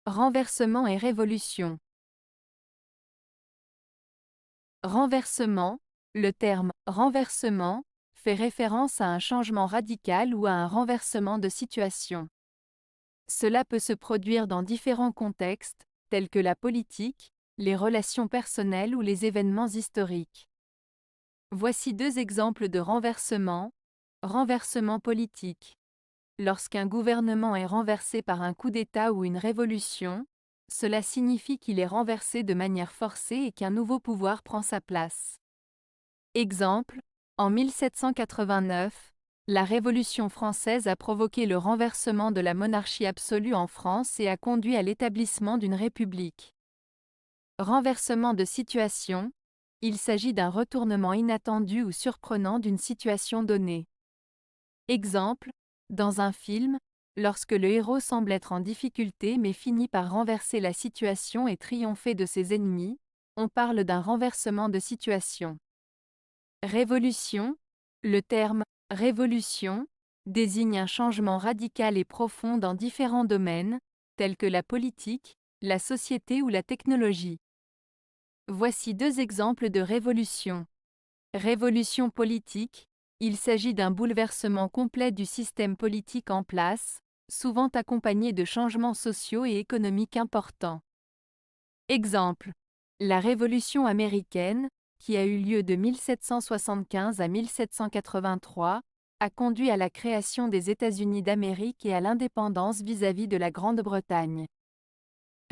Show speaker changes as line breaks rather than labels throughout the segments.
Renversement et révolution. Renversement, le terme « renversement » fait référence à un changement radical ou à un renversement de situation. Cela peut se produire dans différents contextes, tels que la politique, les relations personnelles ou les événements historiques. Voici deux exemples de renversement. Renversement politique. Lorsqu'un gouvernement est renversé par un coup d'État ou une révolution, cela signifie qu'il est renversé de manière forcée et qu'un nouveau pouvoir prend sa place. Exemple, en 1789, la Révolution française a provoqué le renversement de la monarchie absolue en France et a conduit à l'établissement d'une république. Renversement de situation, il s'agit d'un retournement inattendu ou surprenant d'une situation donnée. Exemple, dans un film, lorsque le héros semble être en difficulté mais finit par renverser la situation et triompher de ses ennemis, on parle d'un renversement de situation. Révolution, le terme « révolution » désigne un changement radical et profond dans différents domaines, tels que la politique, la société ou la technologie. Voici deux exemples de révolution. Révolution politique, il s'agit d'un bouleversement complet du système politique en place, souvent accompagné de changements sociaux et économiques importants. Exemple, la Révolution américaine, qui a eu lieu de 1775 à 1783, a conduit à la création des États-Unis d'Amérique et à l'indépendance vis-à-vis de la Grande-Bretagne.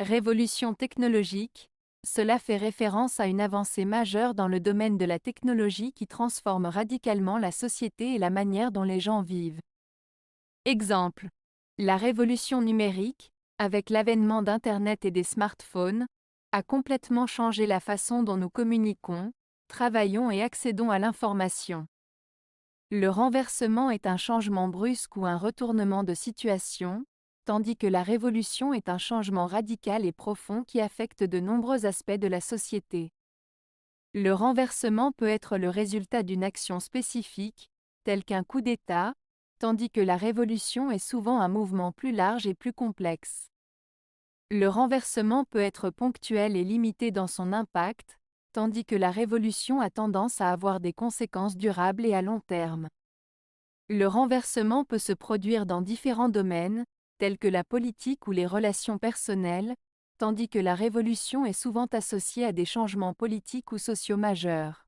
Révolution technologique, cela fait référence à une avancée majeure dans le domaine de la technologie qui transforme radicalement la société et la manière dont les gens vivent. Exemple, la révolution numérique, avec l'avènement d'Internet et des smartphones, a complètement changé la façon dont nous communiquons, travaillons et accédons à l'information. Le renversement est un changement brusque ou un retournement de situation, tandis que la révolution est un changement radical et profond qui affecte de nombreux aspects de la société. Le renversement peut être le résultat d'une action spécifique, telle qu'un coup d'État, tandis que la révolution est souvent un mouvement plus large et plus complexe. Le renversement peut être ponctuel et limité dans son impact, tandis que la révolution a tendance à avoir des conséquences durables et à long terme. Le renversement peut se produire dans différents domaines, tels que la politique ou les relations personnelles, tandis que la révolution est souvent associée à des changements politiques ou sociaux majeurs.